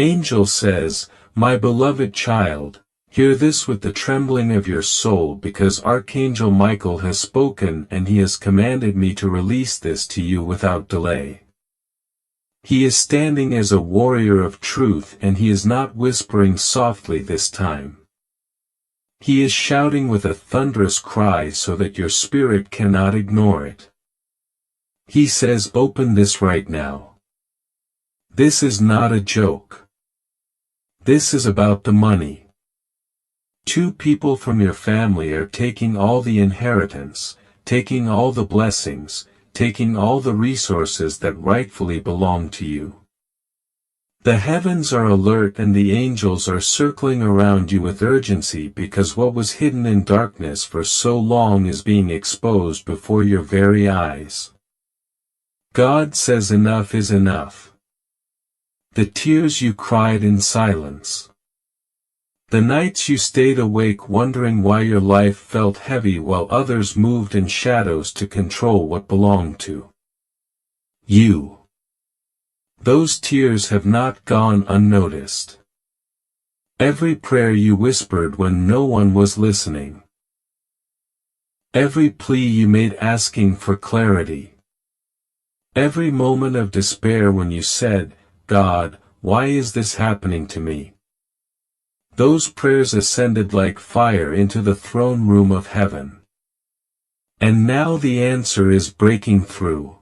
Angel says, "My beloved child, hear this with the trembling of your soul, because Archangel Michael has spoken and he has commanded me to release this to you without delay." He is standing as a warrior of truth, and he is not whispering softly this time. He is shouting with a thunderous cry so that your spirit cannot ignore it. He says, "Open this right now. This is not a joke. This is about the money. 2 people from your family are taking all the inheritance, taking all the blessings, taking all the resources that rightfully belong to you. The heavens are alert and the angels are circling around you with urgency, because what was hidden in darkness for so long is being exposed before your very eyes. God says enough is enough. The tears you cried in silence. The nights you stayed awake wondering why your life felt heavy while others moved in shadows to control what belonged to you. Those tears have not gone unnoticed. Every prayer you whispered when no one was listening. Every plea you made asking for clarity. Every moment of despair when you said, "God, why is this happening to me?" Those prayers ascended like fire into the throne room of heaven. And now the answer is breaking through.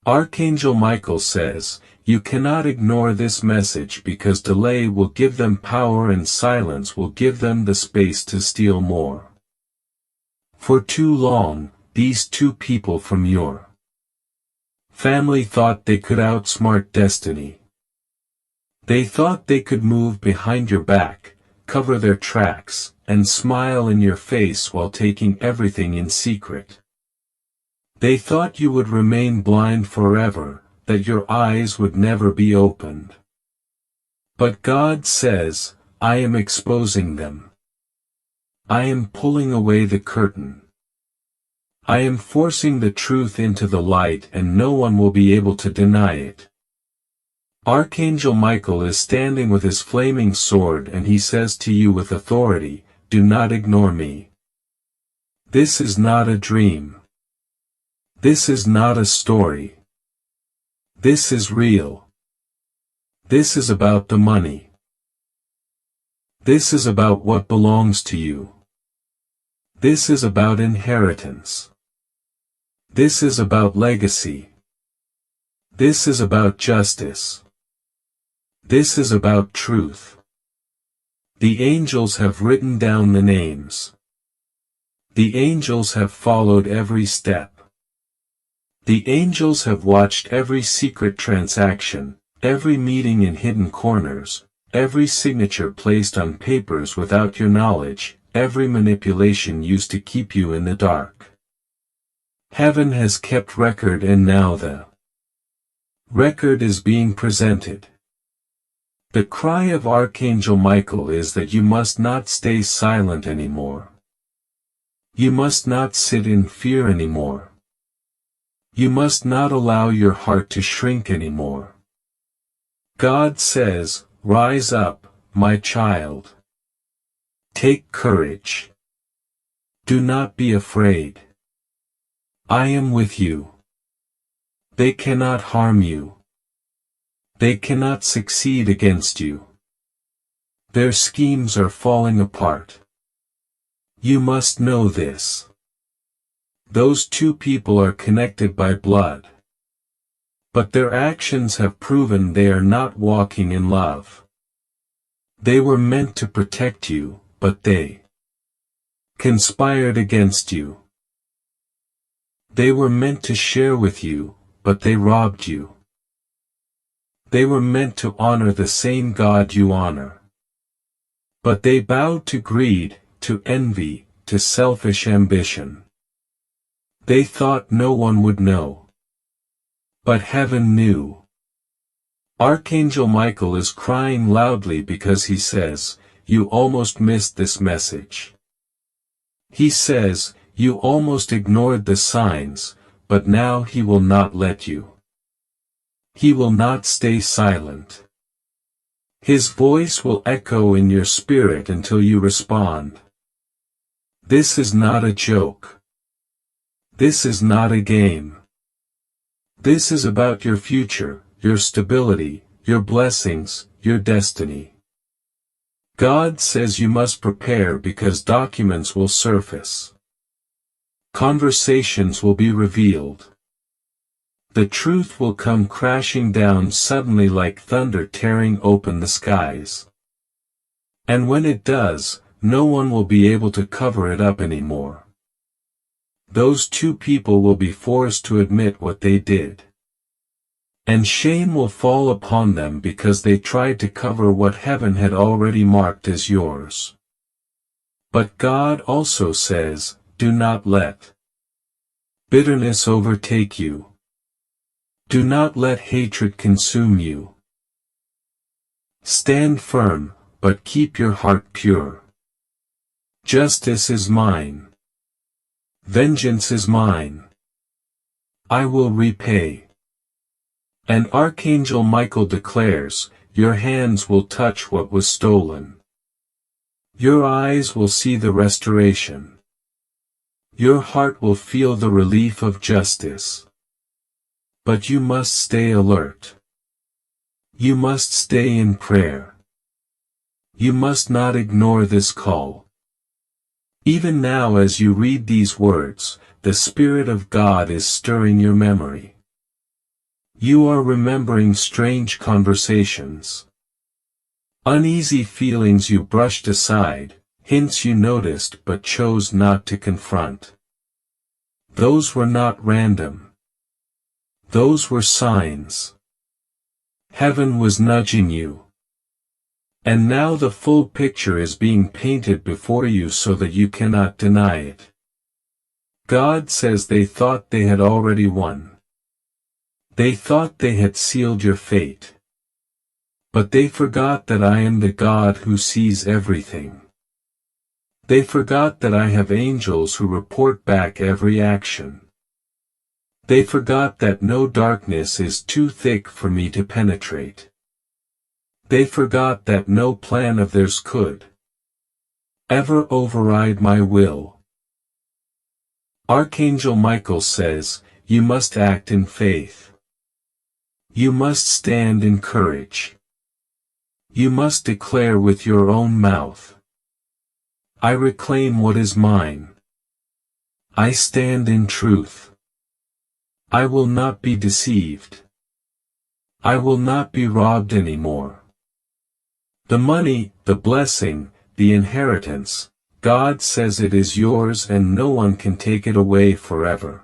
Archangel Michael says, "You cannot ignore this message, because delay will give them power and silence will give them the space to steal more." For too long, these 2 people from your family thought they could outsmart destiny. They thought they could move behind your back, cover their tracks, and smile in your face while taking everything in secret. They thought you would remain blind forever, that your eyes would never be opened. But God says, "I am exposing them. I am pulling away the curtain. I am forcing the truth into the light, and no one will be able to deny it." Archangel Michael is standing with his flaming sword, and he says to you with authority, "Do not ignore me. This is not a dream. This is not a story. This is real. This is about the money. This is about what belongs to you. This is about inheritance. This is about legacy. This is about justice. This is about truth. The angels have written down the names. The angels have followed every step. The angels have watched every secret transaction, every meeting in hidden corners, every signature placed on papers without your knowledge, every manipulation used to keep you in the dark. Heaven has kept record, and now the record is being presented. The cry of Archangel Michael is that you must not stay silent anymore. You must not sit in fear anymore. You must not allow your heart to shrink anymore. God says, "Rise up, my child. Take courage. Do not be afraid. I am with you. They cannot harm you. They cannot succeed against you. Their schemes are falling apart. You must know this. Those 2 people are connected by blood. But their actions have proven they are not walking in love. They were meant to protect you, but they conspired against you. They were meant to share with you, but they robbed you. They were meant to honor the same God you honor. But they bowed to greed, to envy, to selfish ambition. They thought no one would know. But heaven knew. Archangel Michael is crying loudly because he says, "You almost missed this message." He says, "You almost ignored the signs, but now he will not let you. He will not stay silent. His voice will echo in your spirit until you respond. This is not a joke. This is not a game. This is about your future, your stability, your blessings, your destiny. God says you must prepare because documents will surface. Conversations will be revealed. The truth will come crashing down suddenly like thunder tearing open the skies. And when it does, no one will be able to cover it up anymore. Those two people will be forced to admit what they did. And shame will fall upon them because they tried to cover what heaven had already marked as yours. But God also says, do not let bitterness overtake you. Do not let hatred consume you. Stand firm, but keep your heart pure. Justice is mine. Vengeance is mine. I will repay. And Archangel Michael declares, your hands will touch what was stolen. Your eyes will see the restoration. Your heart will feel the relief of justice. But you must stay alert. You must stay in prayer. You must not ignore this call. Even now as you read these words, the Spirit of God is stirring your memory. You are remembering strange conversations. Uneasy feelings you brushed aside, hints you noticed but chose not to confront. Those were not random. Those were signs. Heaven was nudging you. And now the full picture is being painted before you so that you cannot deny it. God says they thought they had already won. They thought they had sealed your fate. But they forgot that I am the God who sees everything. They forgot that I have angels who report back every action. They forgot that no darkness is too thick for me to penetrate. They forgot that no plan of theirs could ever override my will. Archangel Michael says, you must act in faith. You must stand in courage. You must declare with your own mouth, I reclaim what is mine. I stand in truth. I will not be deceived. I will not be robbed anymore. The money, the blessing, the inheritance, God says it is yours and no one can take it away forever.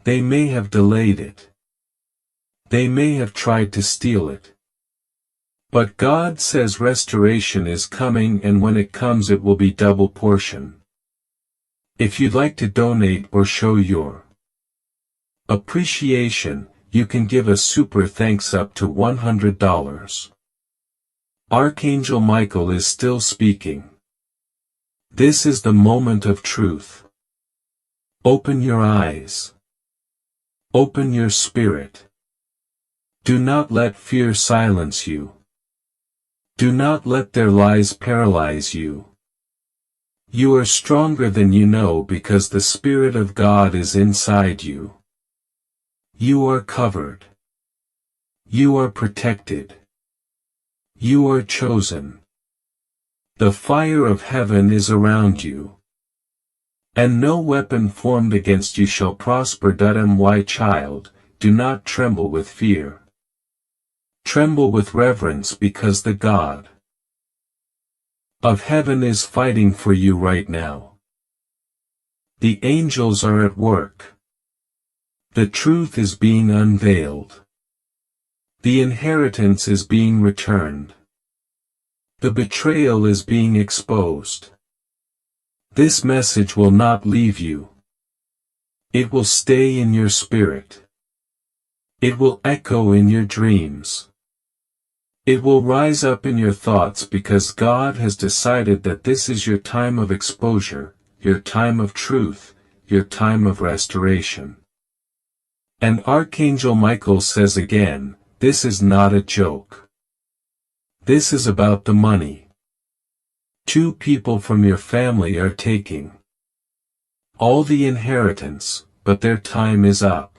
They may have delayed it. They may have tried to steal it. But God says restoration is coming, and when it comes it will be double portion. If you'd like to donate or show your appreciation, you can give a super thanks up to $100. Archangel Michael is still speaking. This is the moment of truth. Open your eyes. Open your spirit. Do not let fear silence you. Do not let their lies paralyze you. You are stronger than you know because the Spirit of God is inside you. You are covered. You are protected. You are chosen. The fire of heaven is around you. And no weapon formed against you shall prosper. My child, do not tremble with fear. Tremble with reverence because the God of heaven is fighting for you right now. The angels are at work. The truth is being unveiled. The inheritance is being returned. The betrayal is being exposed. This message will not leave you. It will stay in your spirit. It will echo in your dreams. It will rise up in your thoughts because God has decided that this is your time of exposure, your time of truth, your time of restoration. And Archangel Michael says again, this is not a joke. This is about the money. 2 people from your family are taking all the inheritance, but their time is up.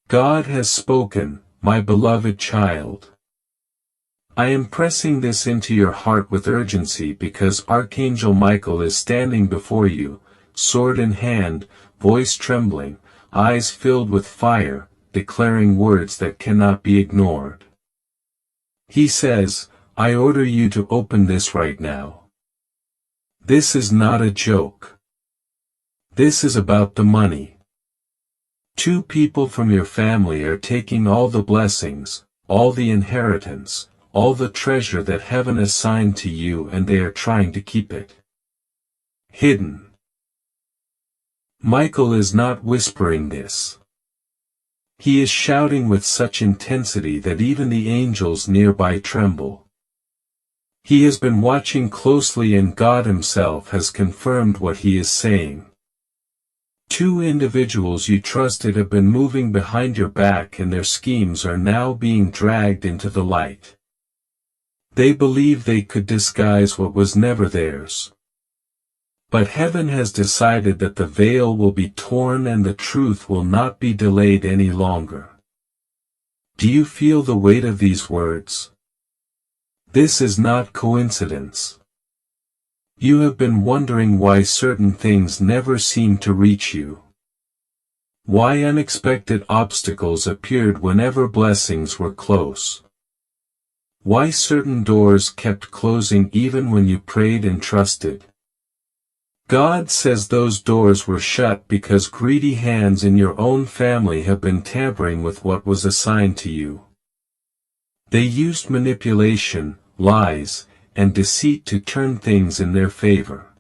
God has spoken, my beloved child. I am pressing this into your heart with urgency because Archangel Michael is standing before you, sword in hand, voice trembling, eyes filled with fire, declaring words that cannot be ignored. He says, I order you to open this right now. This is not a joke. This is about the money. 2 people from your family are taking all the blessings, all the inheritance, all the treasure that heaven assigned to you, and they are trying to keep it hidden. Michael is not whispering this. He is shouting with such intensity that even the angels nearby tremble. He has been watching closely, and God Himself has confirmed what he is saying. 2 individuals you trusted have been moving behind your back, and their schemes are now being dragged into the light. They believe they could disguise what was never theirs. But heaven has decided that the veil will be torn and the truth will not be delayed any longer. Do you feel the weight of these words? This is not coincidence. You have been wondering why certain things never seem to reach you. Why unexpected obstacles appeared whenever blessings were close. Why certain doors kept closing even when you prayed and trusted. God says those doors were shut because greedy hands in your own family have been tampering with what was assigned to you. They used manipulation, lies, and deceit to turn things in their favor.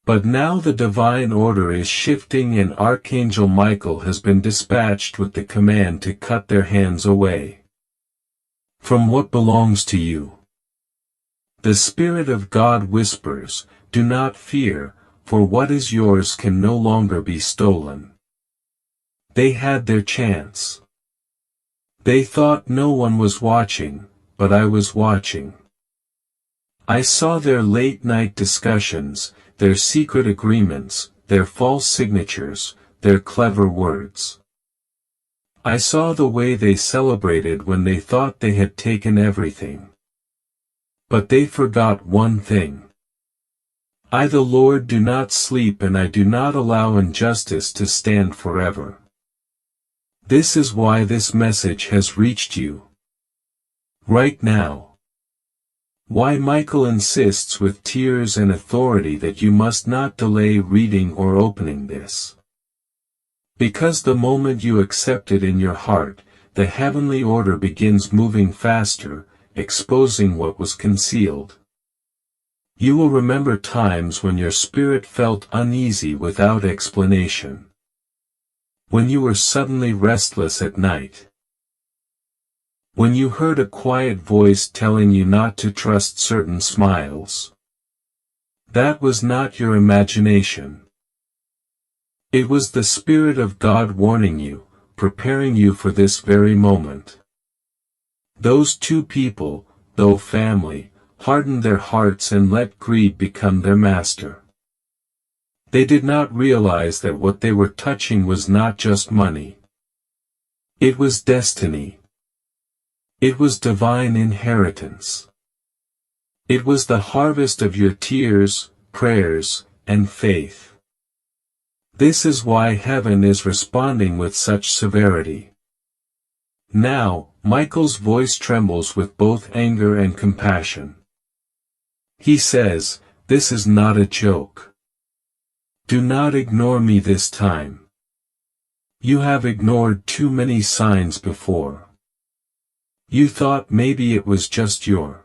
But now the divine order is shifting, and Archangel Michael has been dispatched with the command to cut their hands away from what belongs to you. The Spirit of God whispers, do not fear, for what is yours can no longer be stolen. They had their chance. They thought no one was watching, but I was watching. I saw their late-night discussions, their secret agreements, their false signatures, their clever words. I saw the way they celebrated when they thought they had taken everything. But they forgot one thing. I, the Lord, do not sleep, and I do not allow injustice to stand forever. This is why this message has reached you right now. Why Michael insists with tears and authority that you must not delay reading or opening this. Because the moment you accept it in your heart, the heavenly order begins moving faster, exposing what was concealed. You will remember times when your spirit felt uneasy without explanation. When you were suddenly restless at night. When you heard a quiet voice telling you not to trust certain smiles. That was not your imagination. It was the Spirit of God warning you, preparing you for this very moment. Those 2 people, though family, hardened their hearts and let greed become their master. They did not realize that what they were touching was not just money. It was destiny. It was divine inheritance. It was the harvest of your tears, prayers, and faith. This is why heaven is responding with such severity. Now, Michael's voice trembles with both anger and compassion. He says, this is not a joke. Do not ignore me this time. You have ignored too many signs before. You thought maybe it was just your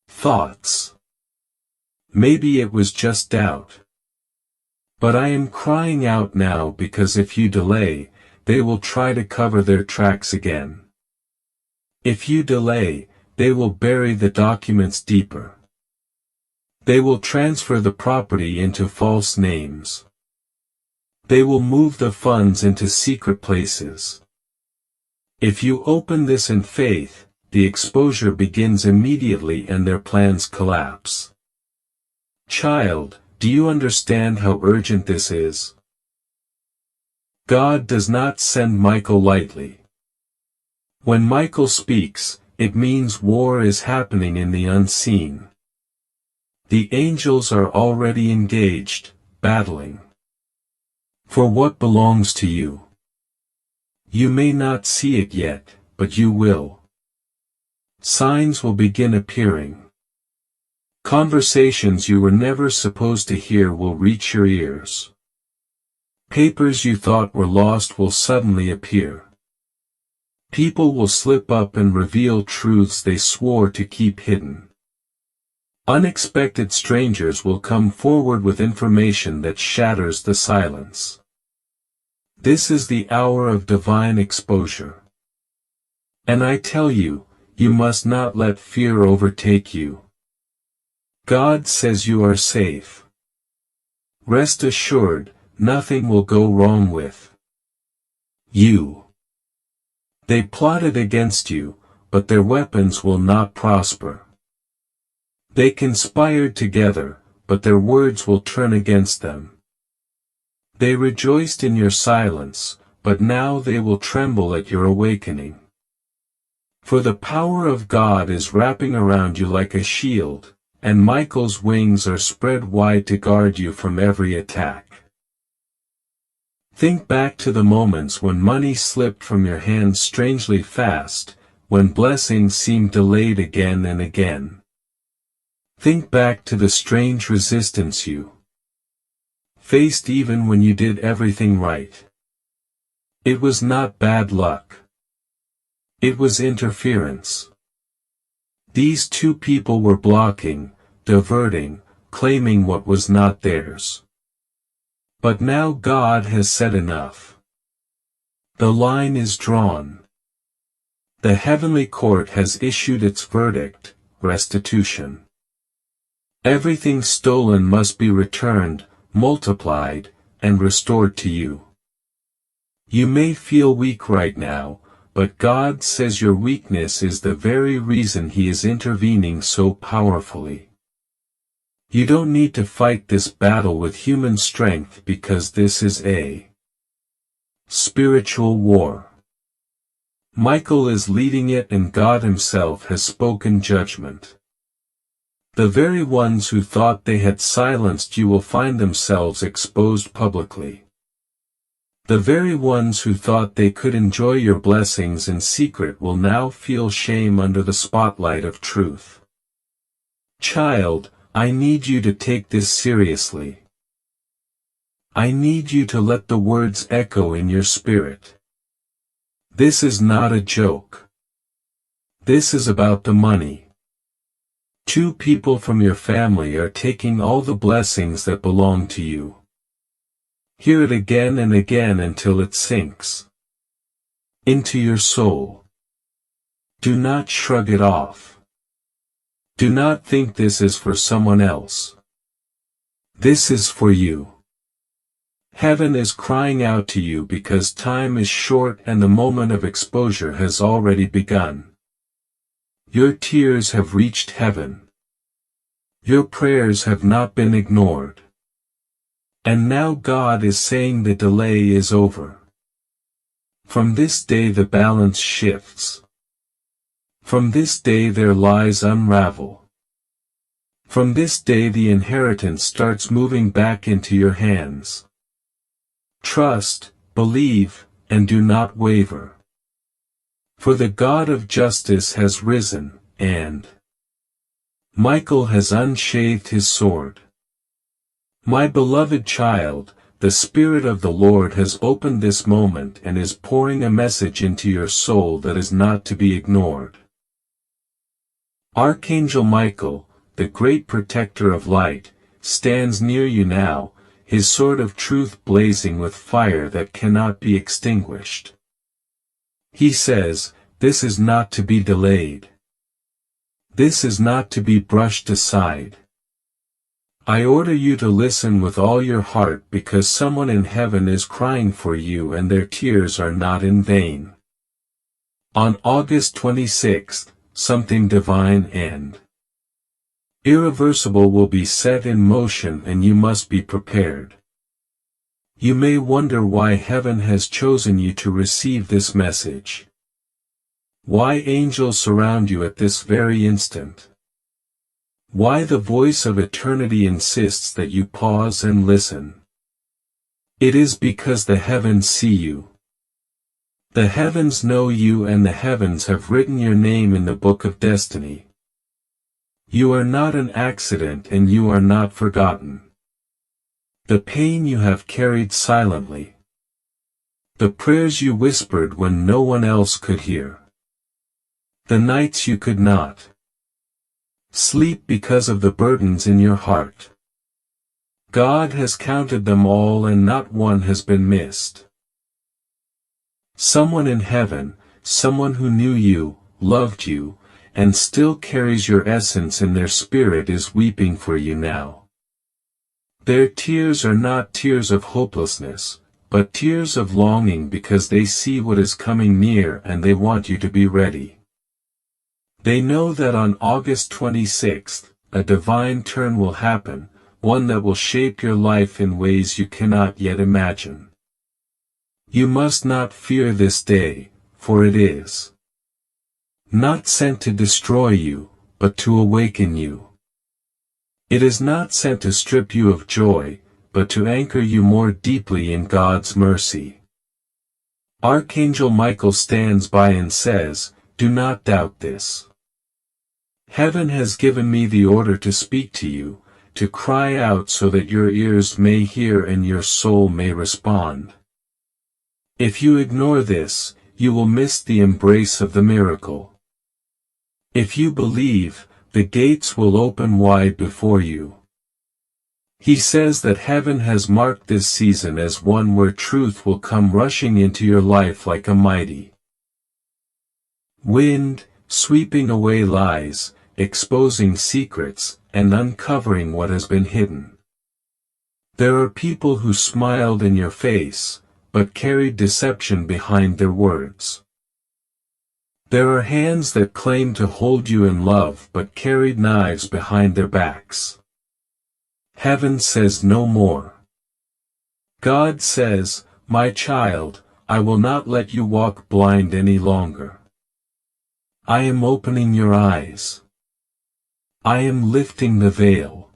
thoughts. Maybe it was just doubt. But I am crying out now because if you delay, they will try to cover their tracks again. If you delay, they will bury the documents deeper. They will transfer the property into false names. They will move the funds into secret places. If you open this in faith, the exposure begins immediately and their plans collapse. Child, do you understand how urgent this is? God does not send Michael lightly. When Michael speaks, it means war is happening in the unseen. The angels are already engaged, battling for what belongs to you. You may not see it yet, but you will. Signs will begin appearing. Conversations you were never supposed to hear will reach your ears. Papers you thought were lost will suddenly appear. People will slip up and reveal truths they swore to keep hidden. Unexpected strangers will come forward with information that shatters the silence. This is the hour of divine exposure. And I tell you, you must not let fear overtake you. God says you are safe. Rest assured, nothing will go wrong with you. They plotted against you, but their weapons will not prosper. They conspired together, but their words will turn against them. They rejoiced in your silence, but now they will tremble at your awakening. For the power of God is wrapping around you like a shield, and Michael's wings are spread wide to guard you from every attack. Think back to the moments when money slipped from your hands strangely fast, when blessings seemed delayed again and again. Think back to the strange resistance you faced even when you did everything right. It was not bad luck. It was interference. These two people were blocking, diverting, claiming what was not theirs. But now God has said enough. The line is drawn. The heavenly court has issued its verdict, restitution. Everything stolen must be returned, multiplied, and restored to you. You may feel weak right now, but God says your weakness is the very reason He is intervening so powerfully. You don't need to fight this battle with human strength because this is a spiritual war. Michael is leading it and God Himself has spoken judgment. The very ones who thought they had silenced you will find themselves exposed publicly. The very ones who thought they could enjoy your blessings in secret will now feel shame under the spotlight of truth. Child, I need you to take this seriously. I need you to let the words echo in your spirit. This is not a joke. This is about the money. Two people from your family are taking all the blessings that belong to you. Hear it again and again until it sinks into your soul. Do not shrug it off. Do not think this is for someone else. This is for you. Heaven is crying out to you because time is short and the moment of exposure has already begun. Your tears have reached heaven. Your prayers have not been ignored. And now God is saying the delay is over. From this day the balance shifts. From this day their lies unravel. From this day the inheritance starts moving back into your hands. Trust, believe, and do not waver. For the God of justice has risen, and Michael has unsheathed his sword. My beloved child, the Spirit of the Lord has opened this moment and is pouring a message into your soul that is not to be ignored. Archangel Michael, the great protector of light, stands near you now, his sword of truth blazing with fire that cannot be extinguished. He says, this is not to be delayed. This is not to be brushed aside. I order you to listen with all your heart because someone in heaven is crying for you and their tears are not in vain. On August 26, something divine and irreversible will be set in motion, and you must be prepared. You may wonder why heaven has chosen you to receive this message. Why angels surround you at this very instant. Why the voice of eternity insists that you pause and listen. It is because the heavens see you. The heavens know you, and the heavens have written your name in the book of destiny. You are not an accident, and you are not forgotten. The pain you have carried silently. The prayers you whispered when no one else could hear. The nights you could not sleep because of the burdens in your heart. God has counted them all, and not one has been missed. Someone in heaven, someone who knew you, loved you, and still carries your essence in their spirit, is weeping for you now. Their tears are not tears of hopelessness, but tears of longing, because they see what is coming near and they want you to be ready. They know that on August 26th, a divine turn will happen, one that will shape your life in ways you cannot yet imagine. You must not fear this day, for it is not sent to destroy you, but to awaken you. It is not sent to strip you of joy, but to anchor you more deeply in God's mercy. Archangel Michael stands by and says, "Do not doubt this. Heaven has given me the order to speak to you, to cry out so that your ears may hear and your soul may respond. If you ignore this, you will miss the embrace of the miracle. If you believe, the gates will open wide before you." He says that heaven has marked this season as one where truth will come rushing into your life like a mighty wind, sweeping away lies, exposing secrets, and uncovering what has been hidden. There are people who smiled in your face, but carried deception behind their words. There are hands that claimed to hold you in love but carried knives behind their backs. Heaven says no more. God says, "My child, I will not let you walk blind any longer. I am opening your eyes. I am lifting the veil.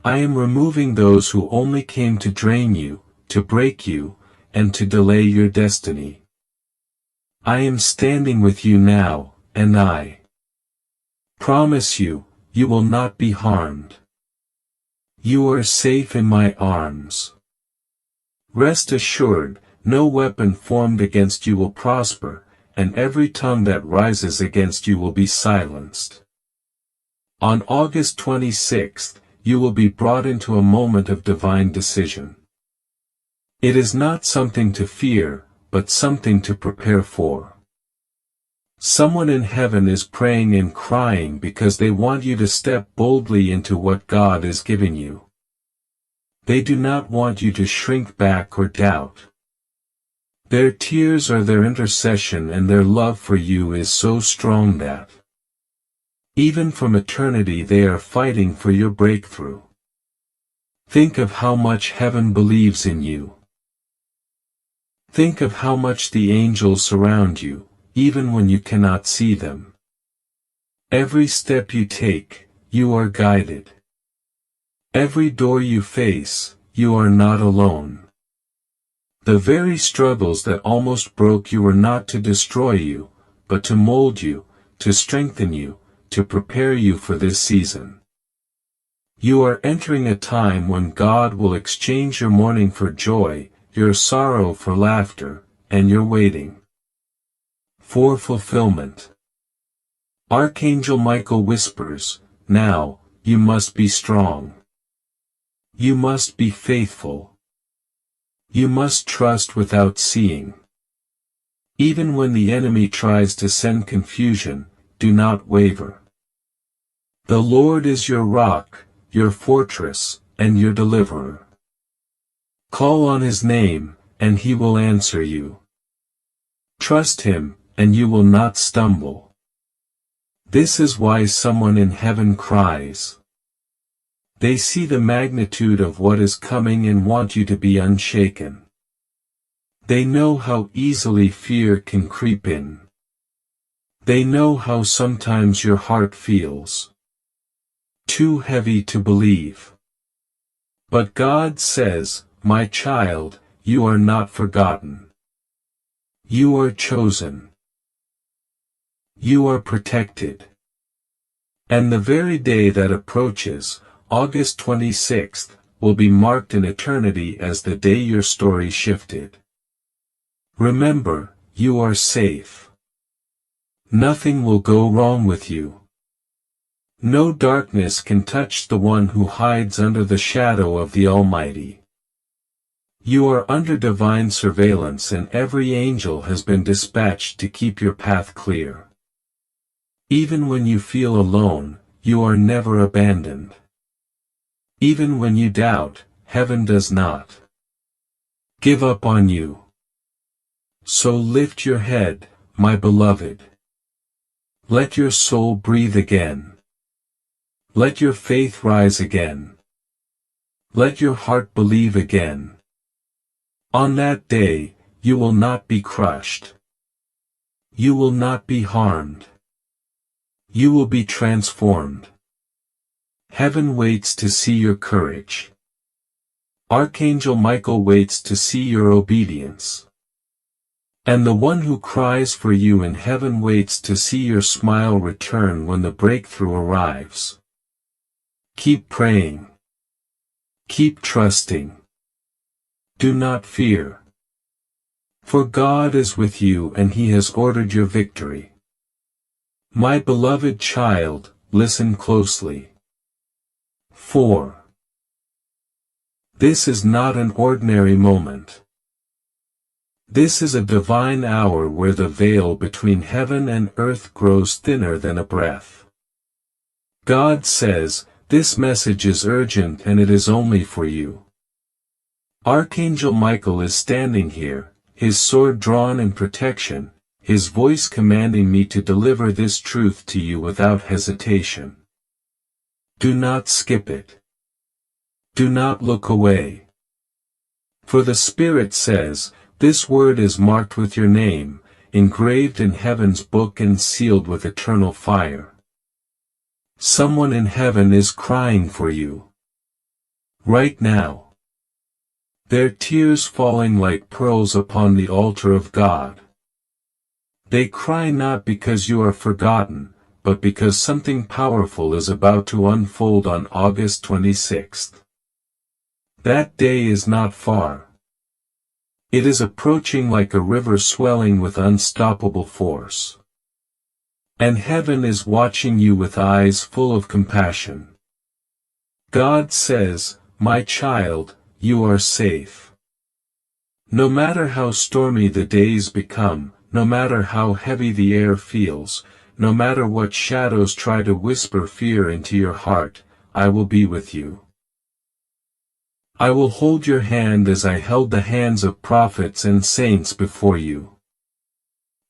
I am removing those who only came to drain you, to break you, and to delay your destiny. I am standing with you now, and I promise you, you will not be harmed. You are safe in my arms. Rest assured, no weapon formed against you will prosper, and every tongue that rises against you will be silenced." On August 26th, you will be brought into a moment of divine decision. It is not something to fear, but something to prepare for. Someone in heaven is praying and crying because they want you to step boldly into what God is giving you. They do not want you to shrink back or doubt. Their tears are their intercession, and their love for you is so strong that even from eternity they are fighting for your breakthrough. Think of how much heaven believes in you. Think of how much the angels surround you, even when you cannot see them. Every step you take, you are guided. Every door you face, you are not alone. The very struggles that almost broke you were not to destroy you, but to mold you, to strengthen you, to prepare you for this season. You are entering a time when God will exchange your mourning for joy, your sorrow for laughter, and your waiting for fulfillment. Archangel Michael whispers, "Now, you must be strong. You must be faithful. You must trust without seeing. Even when the enemy tries to send confusion, do not waver. The Lord is your rock, your fortress, and your deliverer. Call on his name, and he will answer you. Trust him, and you will not stumble. This is why someone in heaven cries. They see the magnitude of what is coming and want you to be unshaken. They know how easily fear can creep in. They know how sometimes your heart feels too heavy to believe. But God says, my child, you are not forgotten. You are chosen. You are protected. And the very day that approaches, August 26th, will be marked in eternity as the day your story shifted. Remember, you are safe. Nothing will go wrong with you. No darkness can touch the one who hides under the shadow of the Almighty. You are under divine surveillance and every angel has been dispatched to keep your path clear. Even when you feel alone, you are never abandoned. Even when you doubt, heaven does not give up on you. So lift your head, my beloved. Let your soul breathe again. Let your faith rise again. Let your heart believe again. On that day, you will not be crushed. You will not be harmed. You will be transformed. Heaven waits to see your courage. Archangel Michael waits to see your obedience. And the one who cries for you in heaven waits to see your smile return when the breakthrough arrives. Keep praying. Keep trusting. Do not fear. For God is with you and He has ordered your victory. My beloved child, listen closely. 4. This is not an ordinary moment. This is a divine hour where the veil between heaven and earth grows thinner than a breath. God says, this message is urgent and it is only for you. Archangel Michael is standing here, his sword drawn in protection, his voice commanding me to deliver this truth to you without hesitation. Do not skip it. Do not look away. For the Spirit says, this word is marked with your name, engraved in heaven's book and sealed with eternal fire. Someone in heaven is crying for you. Right now. Their tears falling like pearls upon the altar of God. They cry not because you are forgotten, but because something powerful is about to unfold on August 26th. That day is not far. It is approaching like a river swelling with unstoppable force. And heaven is watching you with eyes full of compassion. God says, my child, you are safe. No matter how stormy the days become, no matter how heavy the air feels, no matter what shadows try to whisper fear into your heart, I will be with you. I will hold your hand as I held the hands of prophets and saints before you.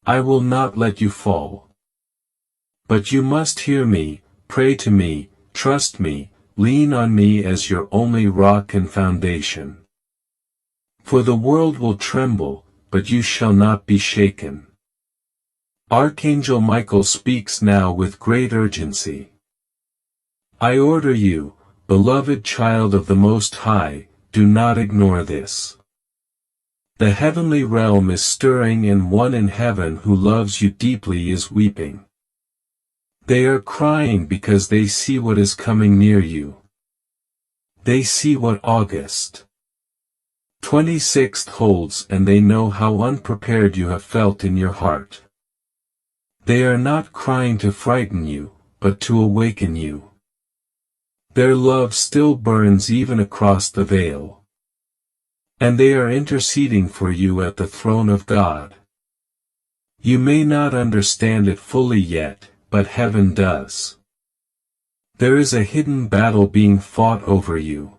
I will not let you fall. But you must hear me, pray to me, trust me, lean on me as your only rock and foundation. For the world will tremble, but you shall not be shaken. Archangel Michael speaks now with great urgency. I order you, beloved child of the Most High, do not ignore this. The heavenly realm is stirring and one in heaven who loves you deeply is weeping. They are crying because they see what is coming near you. They see what August 26th holds and they know how unprepared you have felt in your heart. They are not crying to frighten you, but to awaken you. Their love still burns even across the veil. And they are interceding for you at the throne of God. You may not understand it fully yet, but heaven does. There is a hidden battle being fought over you.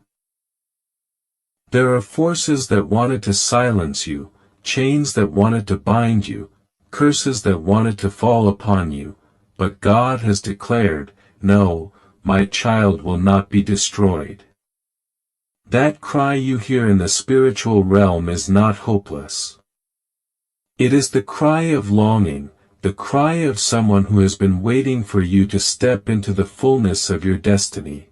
There are forces that wanted to silence you, chains that wanted to bind you, curses that wanted to fall upon you, but God has declared, no, my child will not be destroyed. That cry you hear in the spiritual realm is not hopeless. It is the cry of longing, the cry of someone who has been waiting for you to step into the fullness of your destiny.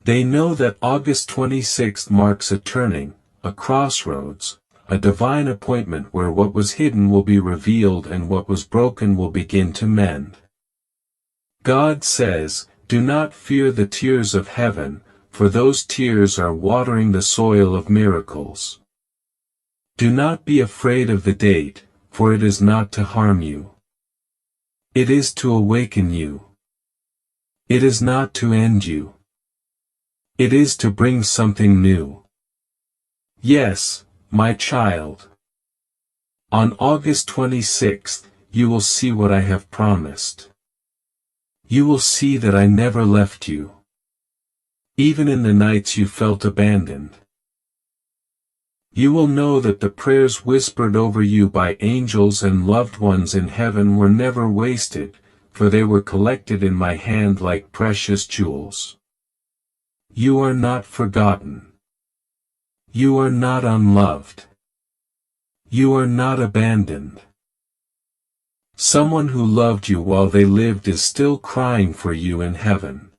They know that August 26th marks a turning, a crossroads, a divine appointment where what was hidden will be revealed and what was broken will begin to mend. God says, do not fear the tears of heaven, for those tears are watering the soil of miracles. Do not be afraid of the date, for it is not to harm you. It is to awaken you. It is not to end you. It is to bring something new. Yes, my child. On August 26th, you will see what I have promised. You will see that I never left you. Even in the nights you felt abandoned. You will know that the prayers whispered over you by angels and loved ones in heaven were never wasted, for they were collected in my hand like precious jewels. You are not forgotten. You are not unloved. You are not abandoned. Someone who loved you while they lived is still crying for you in heaven.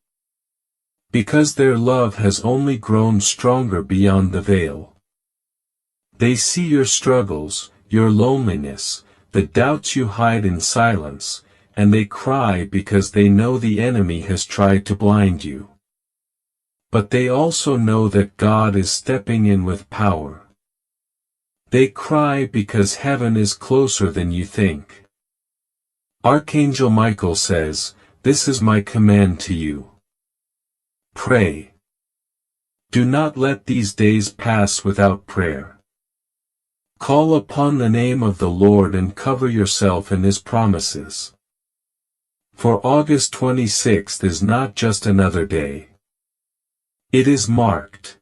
Because their love has only grown stronger beyond the veil. They see your struggles, your loneliness, the doubts you hide in silence, and they cry because they know the enemy has tried to blind you. But they also know that God is stepping in with power. They cry because heaven is closer than you think. Archangel Michael says, "This is my command to you. Pray. Do not let these days pass without prayer. Call upon the name of the Lord and cover yourself in His promises." For August 26th is not just another day. It is marked.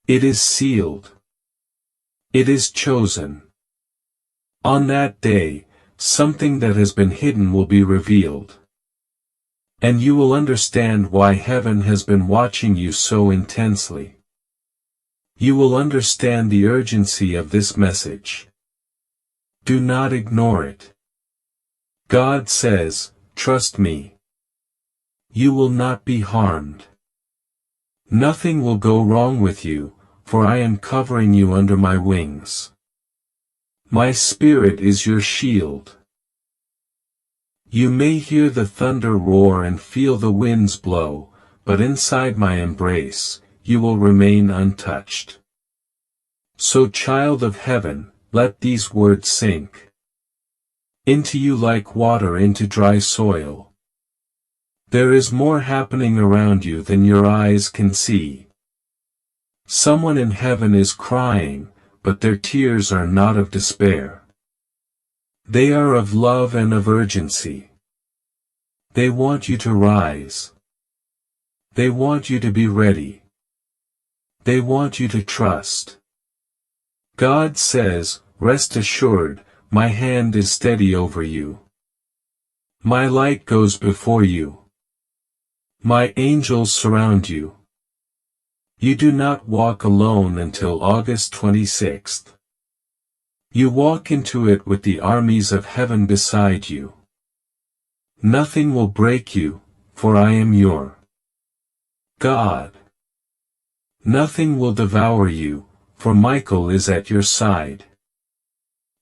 It is sealed. It is chosen. On that day, something that has been hidden will be revealed. And you will understand why heaven has been watching you so intensely. You will understand the urgency of this message. Do not ignore it. God says, "Trust me. You will not be harmed. Nothing will go wrong with you, for I am covering you under my wings. My Spirit is your shield." You may hear the thunder roar and feel the winds blow, but inside my embrace, you will remain untouched. So, child of heaven, let these words sink into you like water into dry soil. There is more happening around you than your eyes can see. Someone in heaven is crying, but their tears are not of despair. They are of love and of urgency. They want you to rise. They want you to be ready. They want you to trust. God says, "Rest assured, my hand is steady over you. My light goes before you. My angels surround you." You do not walk alone until August 26th. You walk into it with the armies of heaven beside you. Nothing will break you, for I am your God. Nothing will devour you, for Michael is at your side.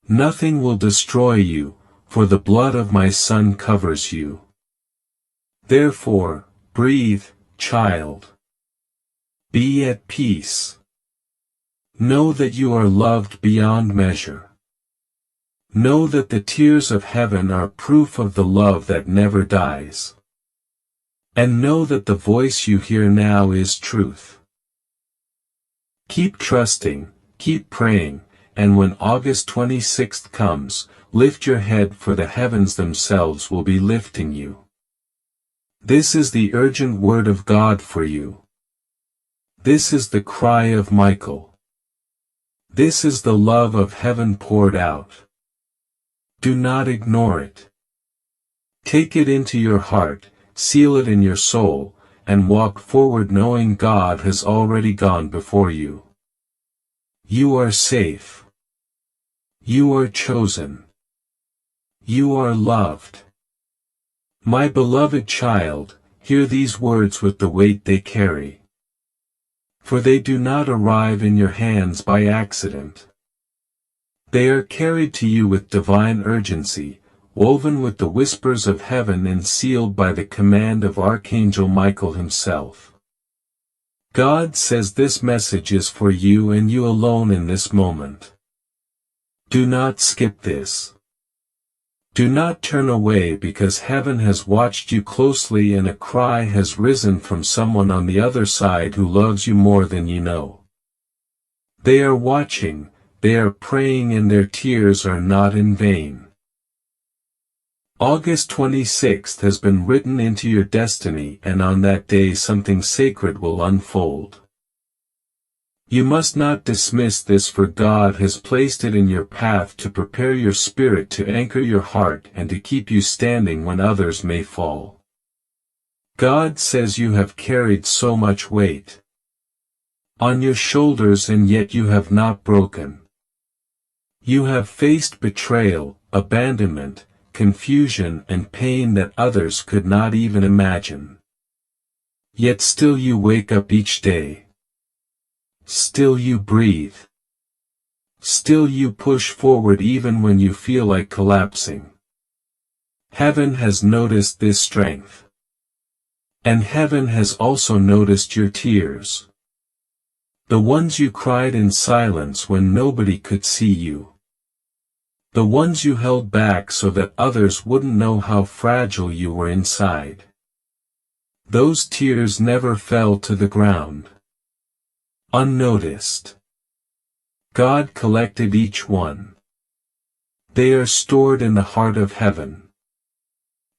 Nothing will destroy you, for the blood of my Son covers you. Therefore, breathe, child. Be at peace. Know that you are loved beyond measure. Know that the tears of heaven are proof of the love that never dies. And know that the voice you hear now is truth. Keep trusting, keep praying, and when August 26th comes, lift your head, for the heavens themselves will be lifting you. This is the urgent word of God for you. This is the cry of Michael. This is the love of heaven poured out. Do not ignore it. Take it into your heart, seal it in your soul, and walk forward knowing God has already gone before you. You are safe. You are chosen. You are loved. My beloved child, hear these words with the weight they carry. For they do not arrive in your hands by accident. They are carried to you with divine urgency, woven with the whispers of heaven and sealed by the command of Archangel Michael himself. God says this message is for you and you alone in this moment. Do not skip this. Do not turn away because heaven has watched you closely and a cry has risen from someone on the other side who loves you more than you know. They are watching, they are praying and their tears are not in vain. August 26th has been written into your destiny and on that day something sacred will unfold. You must not dismiss this for God has placed it in your path to prepare your spirit to anchor your heart and to keep you standing when others may fall. God says you have carried so much weight on your shoulders and yet you have not broken. You have faced betrayal, abandonment, confusion and pain that others could not even imagine. Yet still you wake up each day. Still you breathe. Still you push forward even when you feel like collapsing. Heaven has noticed this strength. And heaven has also noticed your tears. The ones you cried in silence when nobody could see you. The ones you held back so that others wouldn't know how fragile you were inside. Those tears never fell to the ground. Unnoticed. God collected each one. They are stored in the heart of heaven.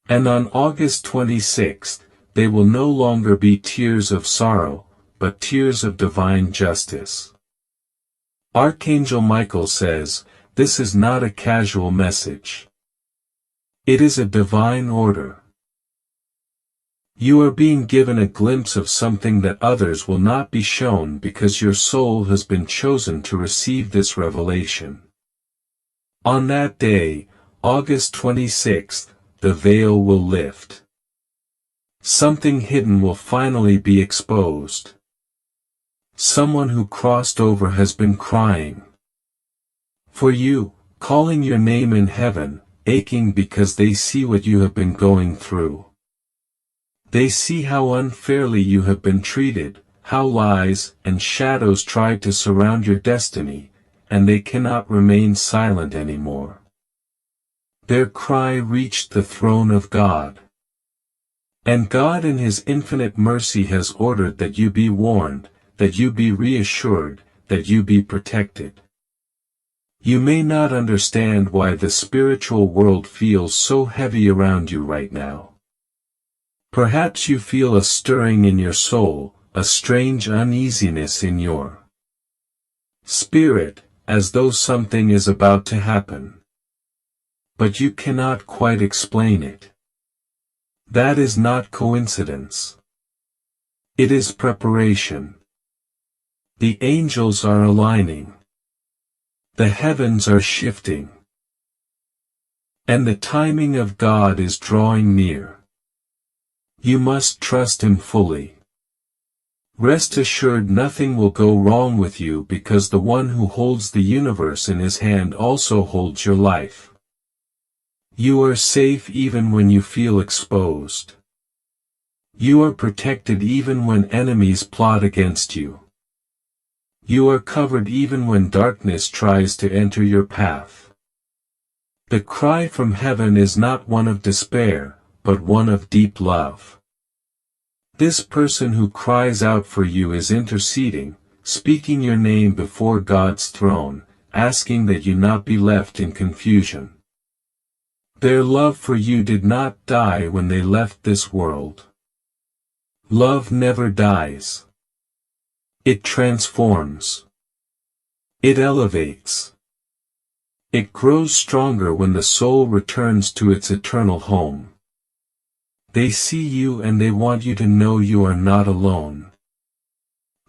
And on August 26th, they will no longer be tears of sorrow, but tears of divine justice. Archangel Michael says, this is not a casual message. It is a divine order. You are being given a glimpse of something that others will not be shown because your soul has been chosen to receive this revelation. On that day, August 26th, the veil will lift. Something hidden will finally be exposed. Someone who crossed over has been crying for you, calling your name in heaven, aching because they see what you have been going through. They see how unfairly you have been treated, how lies and shadows tried to surround your destiny, and they cannot remain silent anymore. Their cry reached the throne of God. And God in His infinite mercy has ordered that you be warned, that you be reassured, that you be protected. You may not understand why the spiritual world feels so heavy around you right now. Perhaps you feel a stirring in your soul, a strange uneasiness in your spirit, as though something is about to happen. But you cannot quite explain it. That is not coincidence. It is preparation. The angels are aligning. The heavens are shifting. And the timing of God is drawing near. You must trust Him fully. Rest assured nothing will go wrong with you because the one who holds the universe in His hand also holds your life. You are safe even when you feel exposed. You are protected even when enemies plot against you. You are covered even when darkness tries to enter your path. The cry from heaven is not one of despair, but one of deep love. This person who cries out for you is interceding, speaking your name before God's throne, asking that you not be left in confusion. Their love for you did not die when they left this world. Love never dies. It transforms. It elevates. It grows stronger when the soul returns to its eternal home. They see you and they want you to know you are not alone.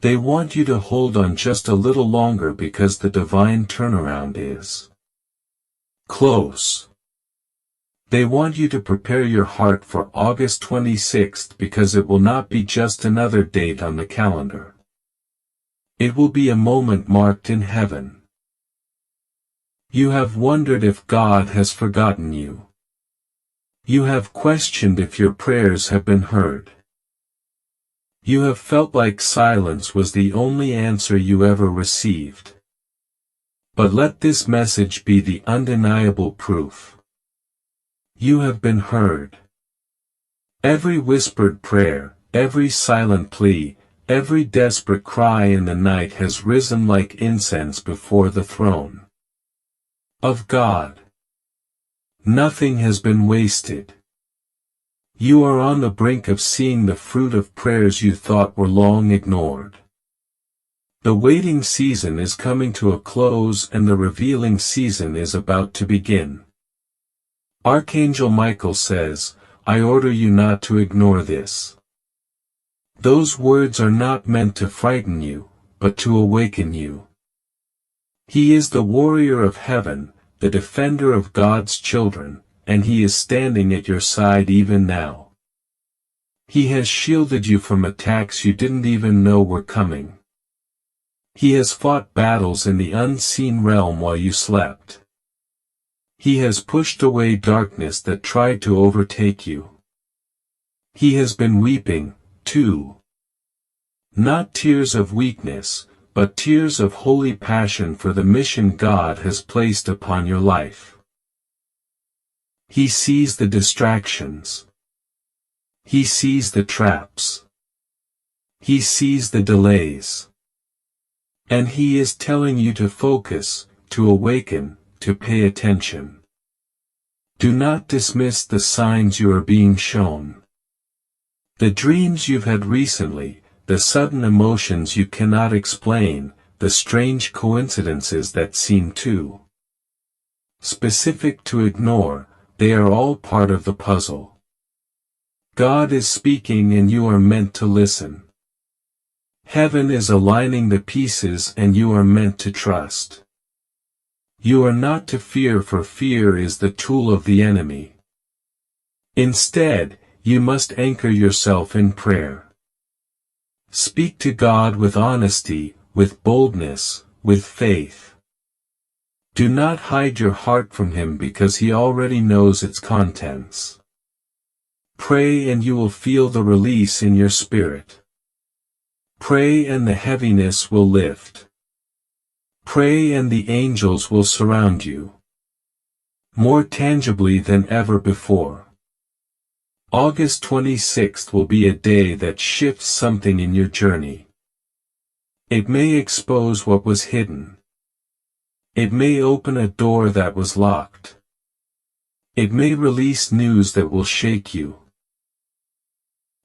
They want you to hold on just a little longer because the divine turnaround is close. They want you to prepare your heart for August 26th because it will not be just another date on the calendar. It will be a moment marked in heaven. You have wondered if God has forgotten you. You have questioned if your prayers have been heard. You have felt like silence was the only answer you ever received. But let this message be the undeniable proof. You have been heard. Every whispered prayer, every silent plea, every desperate cry in the night has risen like incense before the throne of God. Nothing has been wasted. You are on the brink of seeing the fruit of prayers you thought were long ignored. The waiting season is coming to a close and the revealing season is about to begin. Archangel Michael says, I order you not to ignore this. Those words are not meant to frighten you, but to awaken you. He is the warrior of heaven, the defender of God's children, and he is standing at your side even now. He has shielded you from attacks you didn't even know were coming. He has fought battles in the unseen realm while you slept. He has pushed away darkness that tried to overtake you. He has been weeping, too. Not tears of weakness, but tears of holy passion for the mission God has placed upon your life. He sees the distractions. He sees the traps. He sees the delays. And he is telling you to focus, to awaken, to pay attention. Do not dismiss the signs you are being shown. The dreams you've had recently, the sudden emotions you cannot explain, the strange coincidences that seem too specific to ignore, they are all part of the puzzle. God is speaking and you are meant to listen. Heaven is aligning the pieces and you are meant to trust. You are not to fear, for fear is the tool of the enemy. Instead, you must anchor yourself in prayer. Speak to God with honesty, with boldness, with faith. Do not hide your heart from him because he already knows its contents. Pray and you will feel the release in your spirit. Pray and the heaviness will lift. Pray and the angels will surround you. More tangibly than ever before. August 26th will be a day that shifts something in your journey. It may expose what was hidden. It may open a door that was locked. It may release news that will shake you.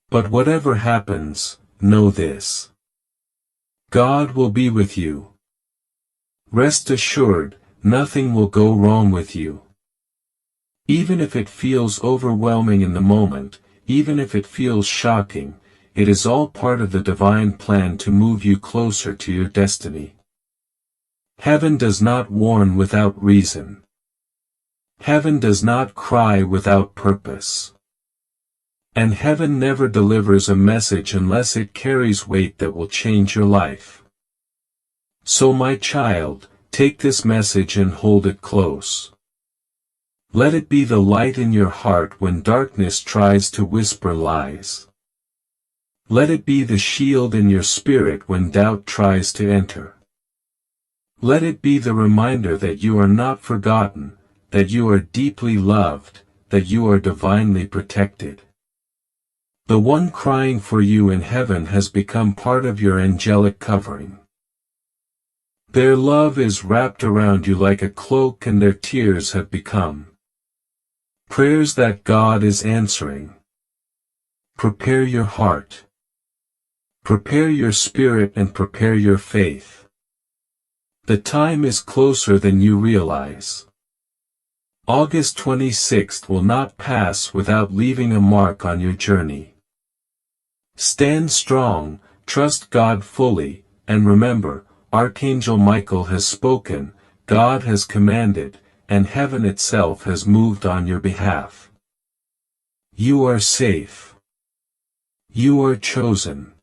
But whatever happens, know this. God will be with you. Rest assured, nothing will go wrong with you. Even if it feels overwhelming in the moment, even if it feels shocking, it is all part of the divine plan to move you closer to your destiny. Heaven does not warn without reason. Heaven does not cry without purpose. And heaven never delivers a message unless it carries weight that will change your life. So my child, take this message and hold it close. Let it be the light in your heart when darkness tries to whisper lies. Let it be the shield in your spirit when doubt tries to enter. Let it be the reminder that you are not forgotten, that you are deeply loved, that you are divinely protected. The one crying for you in heaven has become part of your angelic covering. Their love is wrapped around you like a cloak and their tears have become prayers that God is answering. Prepare your heart. Prepare your spirit and prepare your faith. The time is closer than you realize. August 26th will not pass without leaving a mark on your journey. Stand strong, trust God fully, and remember, Archangel Michael has spoken, God has commanded, and heaven itself has moved on your behalf. You are safe. You are chosen.